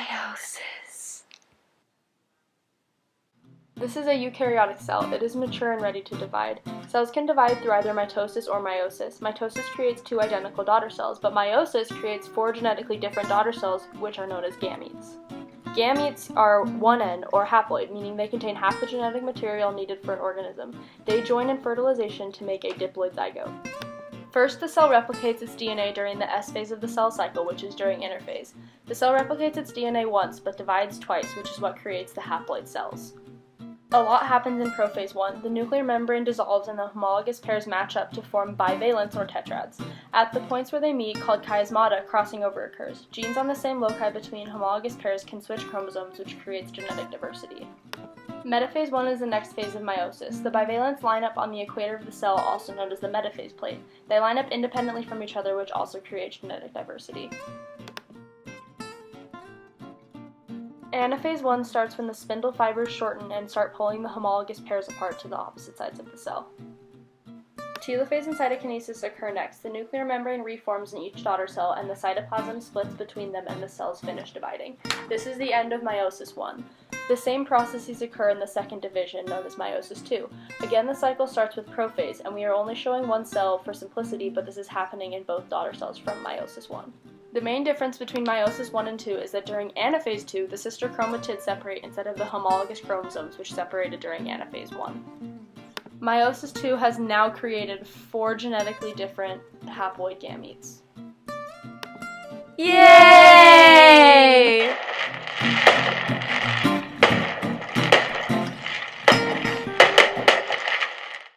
Meiosis. This is a eukaryotic cell. It is mature and ready to divide. Cells can divide through either mitosis or meiosis. Mitosis creates 2 identical daughter cells, but meiosis creates 4 genetically different daughter cells, which are known as gametes. Gametes are 1N, or haploid, meaning they contain half the genetic material needed for an organism. They join in fertilization to make a diploid zygote. First, the cell replicates its DNA during the S phase of the cell cycle, which is during interphase. The cell replicates its DNA once, but divides twice, which is what creates the haploid cells. A lot happens in prophase 1. The nuclear membrane dissolves and the homologous pairs match up to form bivalents or tetrads. At the points where they meet, called chiasmata, crossing over occurs. Genes on the same loci between homologous pairs can switch chromosomes, which creates genetic diversity. Metaphase 1 is the next phase of meiosis. The bivalents line up on the equator of the cell, also known as the metaphase plate. They line up independently from each other, which also creates genetic diversity. Anaphase 1 starts when the spindle fibers shorten and start pulling the homologous pairs apart to the opposite sides of the cell. Telophase and cytokinesis occur next. The nuclear membrane reforms in each daughter cell, and the cytoplasm splits between them and the cells finish dividing. This is the end of meiosis 1. The same processes occur in the second division, known as meiosis 2. Again, the cycle starts with prophase, and we are only showing one cell for simplicity, but this is happening in both daughter cells from meiosis 1. The main difference between meiosis 1 and 2 is that during anaphase 2, the sister chromatids separate instead of the homologous chromosomes, which separated during anaphase 1. Meiosis 2 has now created 4 genetically different haploid gametes. Yay!